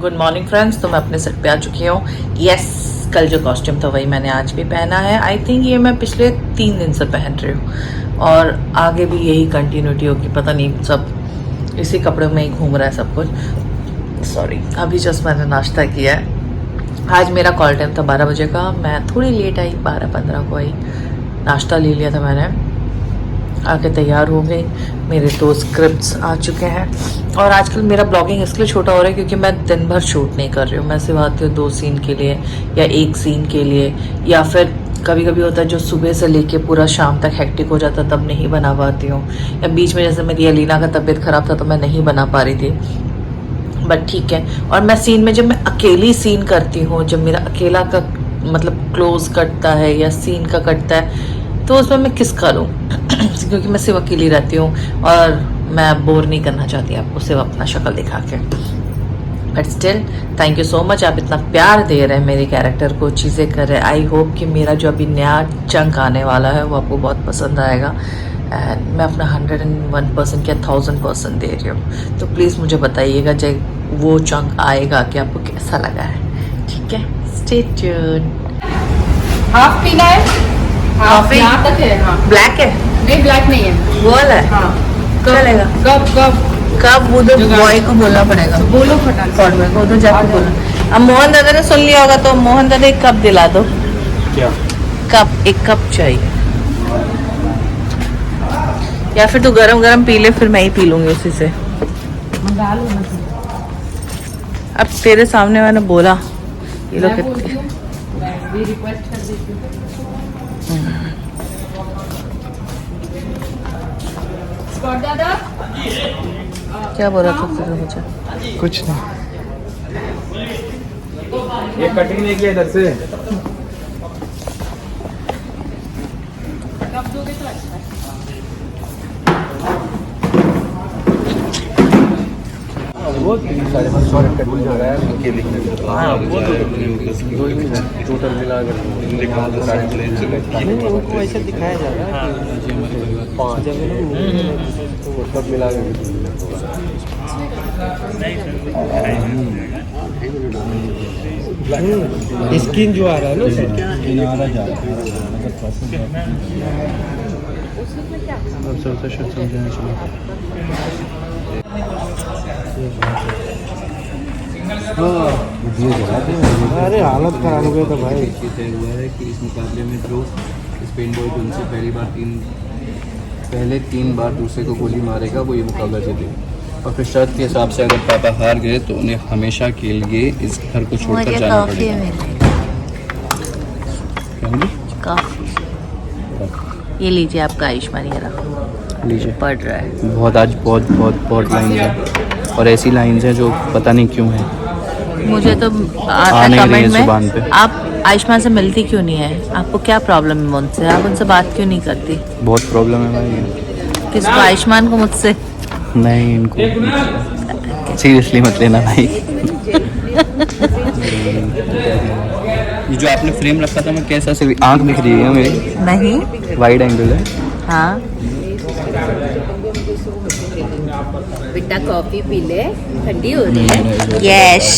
Good morning friends. तो मैं अपने सेट पे आ चुकी हूँ। यस, कल जो कॉस्ट्यूम था वही मैंने आज भी पहना है। आई थिंक ये मैं पिछले 3 दिन से पहन रही हूँ और आगे भी यही कंटिन्यूटी होगी। पता नहीं, सब इसी कपड़े में ही घूम रहा है सब कुछ। सॉरी, अभी जस्ट मैंने नाश्ता किया है। आज मेरा कॉल टाइम था 12 बजे का। मैं थोड़ी लेट आई, 12:15 को आई। नाश्ता ले लिया था मैंने, आके तैयार हो गई। मेरे 2 स्क्रिप्ट्स आ चुके हैं और आजकल मेरा ब्लॉगिंग इसलिए छोटा हो रहा है क्योंकि मैं दिन भर शूट नहीं कर रही हूँ। मैं सिर्फ आती हूँ 2 सीन के लिए या 1 सीन के लिए, या फिर कभी कभी होता है जो सुबह से लेके पूरा शाम तक हेक्टिक हो जाता तब नहीं बना पाती हूँ, या बीच में जैसे मेरी अलीना का तबीयत ख़राब था तो मैं नहीं बना पा रही थी। बट ठीक है। और मैं सीन में, जब मैं अकेली सीन करती हूँ, जब मेरा अकेला का मतलब क्लोज कटता है या सीन का कटता है, तो उसमें मैं किस करूँ क्योंकि मैं सिर्फ अकेली रहती हूँ और मैं बोर नहीं करना चाहती आपको सिर्फ अपना शक्ल दिखा के। But still thank you so much, आप इतना प्यार दे रहे हैं मेरे कैरेक्टर को, चीज़ें कर रहे हैं। आई होप कि मेरा जो अभी नया चंक आने वाला है वो आपको बहुत पसंद आएगा। एंड मैं अपना 101% या 1000% दे रही हूँ। तो प्लीज़ मुझे बताइएगा जब वो चंक आएगा कि आपको कैसा लगा है। ठीक है, स्टे ट्यून्ड। हाफ पीना है, हाफ यहाँ तक है। हाँ, ब्लैक है? नहीं ब्लैक नहीं है, वो वाला है। हाँ चलेगा। कब वो तो बॉय को बोलना पड़ेगा। बोलो फटाक कॉल में को तो जाके बोलना। अब मोहन दादा ने सुन लिया होगा तो मोहन दादा एक कप दिला दो। क्या कप? एक कप चाहिए, या फिर तू गरम गरम पी ले, फिर मैं ही पी लूंगी उसी से। अब तेरे सामने मैंने बोला ये लोग कितने रिक्वेस्ट कर देती हूँ। दादा क्या बोला था तुझे मुझे? कुछ नहीं, ये कटिंग नहीं किया इधर से। कब दोगे तो अच्छा है। वो 550 का बिल जो है उनके लिखने में। हाँ, वो टोटल मिला कर उनको वैसे दिखाया जा रहा है 5 तो सब मिला कर स्किन जो आ रहा है ना, स्किन आ रहा जा रहा है। अरे हालत खराब हो गया था भाई। तय हुआ है कि इस मुकाबले में जो स्पेन बॉय उनसे पहले 3 बार दूसरे को गोली मारेगा वो ये मुकाबला जीतेगा। और फिर शर्त के हिसाब से अगर पापा हार गए तो उन्हें हमेशा के लिए इस घर को छोड़कर जाना पड़ेगा। ये लीजिए आपका आयुष्मान, ये रखो। लीजिए, पढ़ रहा है। बहुत लाइन है और ऐसी लाइन्स हैं जो पता नहीं क्यों है। मुझे तो आता नहीं रही कमेंट है जुबान पे। में, आप आयुष्मान से मिलती क्यों नहीं है? आपको क्या प्रॉब्लम है उनसे? आप उनसे बात क्यों नहीं करती? बहुत प्रॉब्लम है भाई। किसको? आयुष्मान को? मुझसे? नहीं, इनको सीरियसली मत लेना भाई। ये जो आपने फ्रेम रखा था, मैं कैसा सिर्फ आँख दिख रही है मेरी? नहीं, वाइड एंगल है। हाँ। बेटा कॉफी पी ले, ठंडी हो रही है। यस।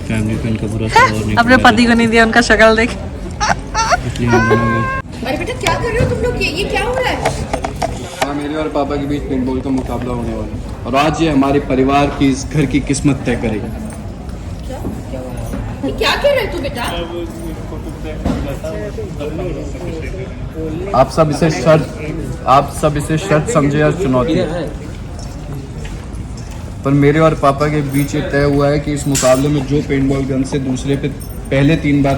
फैमिली को इनका बुरा स्वभाव नहीं अपने पति को नहीं दिया, उनका शक्ल देख। इसलिए हम दोनों अरे बेटा क्या कर रहे हो तुम लोग? ये क्या हो रहा है? हाँ, मेरे और पापा के बीच पेंटबॉल का मुकाबला होने वाला है और आज ये हमारे परिवार की, इस घर की किस्मत तय करेगा। ये क्या कह रहे हो तू बेटा? आप सब इसे शर्त समझे या चुनौती, पर मेरे और पापा के बीच ये तय हुआ है कि इस मुकाबले में जो पेंटबॉल गन से दूसरे पे पहले 3 बार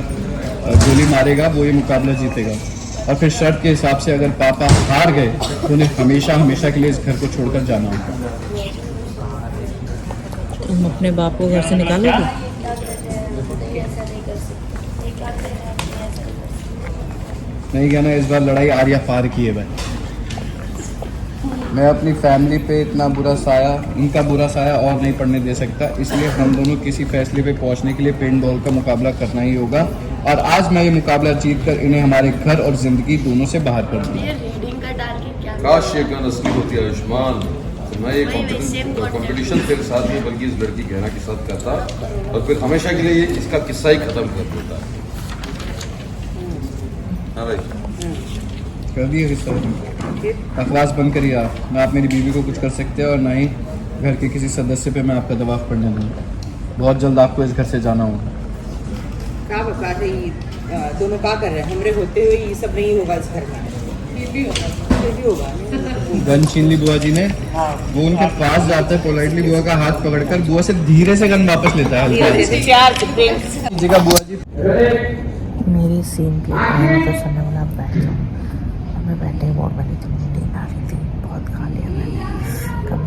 गोली मारेगा वो ये मुकाबला जीतेगा। और फिर शर्त के हिसाब से अगर पापा हार गए तो उन्हें हमेशा के लिए इस घर को छोड़कर जाना होगा। तुम अपने बाप को घर से निकालोगे? नहीं कहना, इस बार लड़ाई आर्या पार की है भाई। मैं अपनी फैमिली पे इनका बुरा साया और नहीं पड़ने दे सकता, इसलिए हम दोनों किसी फैसले पे पहुंचने के लिए पेंटबॉल का मुकाबला करना ही होगा। और आज मैं ये मुकाबला जीतकर इन्हें हमारे घर और जिंदगी दोनों से बाहर कर दूंगा। काश ये गन असली होती आयुष्मान, तो मैं ये कंपटीशन तेरे साथ में बल्कि इस लड़की गहना के साथ करता और फिर हमेशा के लिए ये इसका किस्सा ही खत्म कर देता। हाँ भाई कर दिए किस्सा बकवास बंद करिए आप। ना आप मेरी बीवी को कुछ कर सकते हैं और ना ही घर के किसी सदस्य पे मैं आपका दबाव पड़ने दूँगा। बहुत जल्द आपको इस घर से जाना होगा। क्या बता रहे दोनों क्या कर रहे हैं? हमरे होते हुए ये सब नहीं होगा इस घर में। ये भी होगा गन छीन ली बुआ जी ने। वो उनके पास जाता है पोलाइटली, बुआ का हाथ पकड़कर बुआ से धीरे से गन वापस लेता है हल्के से। प्यार से प्रेम से। जी का बुआ जी मेरी सीन की तो सुनने वाला बैठ जाऊँ। मैं बैठे ही बोर्ड बनी थी, मुझे नींद आ रही थी, बहुत खा लिया मैंने। कब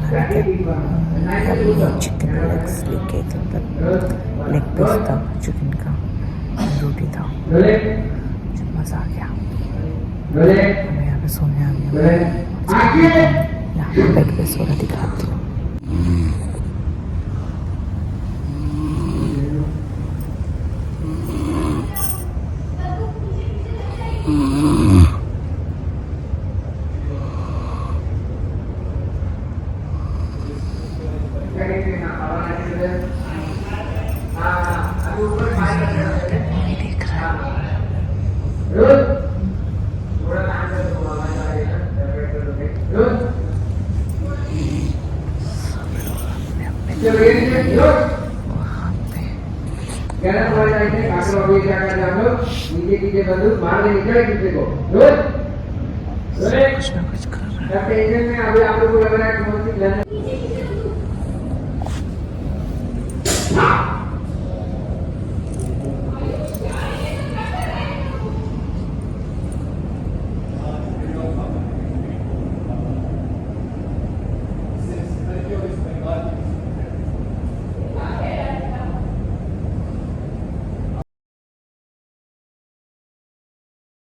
चिकन लेग्स लेके थे, मतलब लेग पीस था चिकन का, रोटी था, मुझे मज़ा आ गया। मैं यहाँ पे सोने आ गया, यहाँ पे बेड पे सो रहा दिखाती हूँ। देख रहा है कुछ ना कुछ कर रहा है।